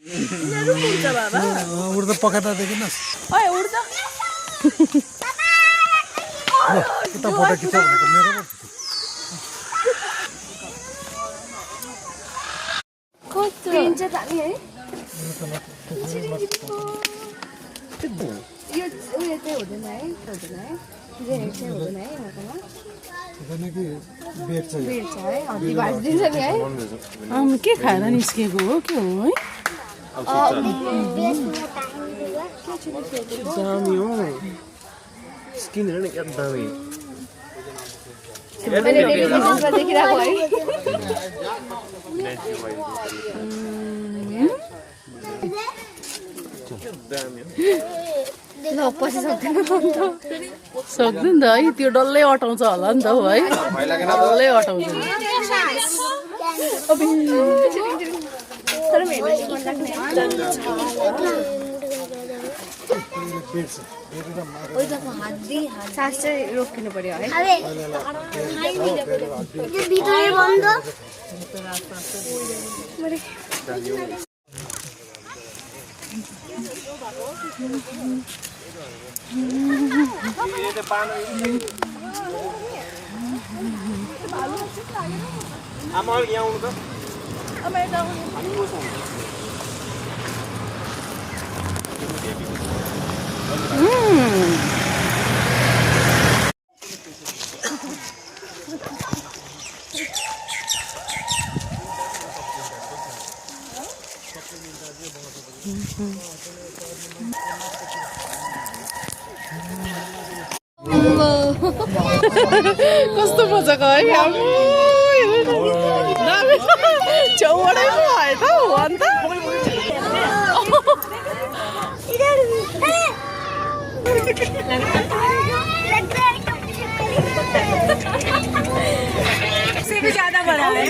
उड्दा पखेटा देखिनस् ओए उड्दा उता फोटो खिच्छ भनेको मेरो कस्तो हुन्छ दामी है यो उयो चाहिँ हुँदैन है जेहेर चाहिँ हुँदैन है मसँग कि बेड चाहिँ बेड छ है हड्डी भाँचिदिन्छ नि है के खाएर निस्केको हो के हो है दामी हो स्किन हेर्न क्या दामी मैले भिडियोमा देखिरहेको है ल पछि सक्दैन सक्दैन त है त्यो डल्लै अटाउँछ होला नि त हो है डल्लै अटाउँछ तर मेरो चाहिँ मन लाग्ने सास चाहिँ रोकिनु पर्यो है आमा यहाँ आउनु त कस्तो मजाको है छेउबाटै भयो त हो अन्त ज्यादा बड़ा है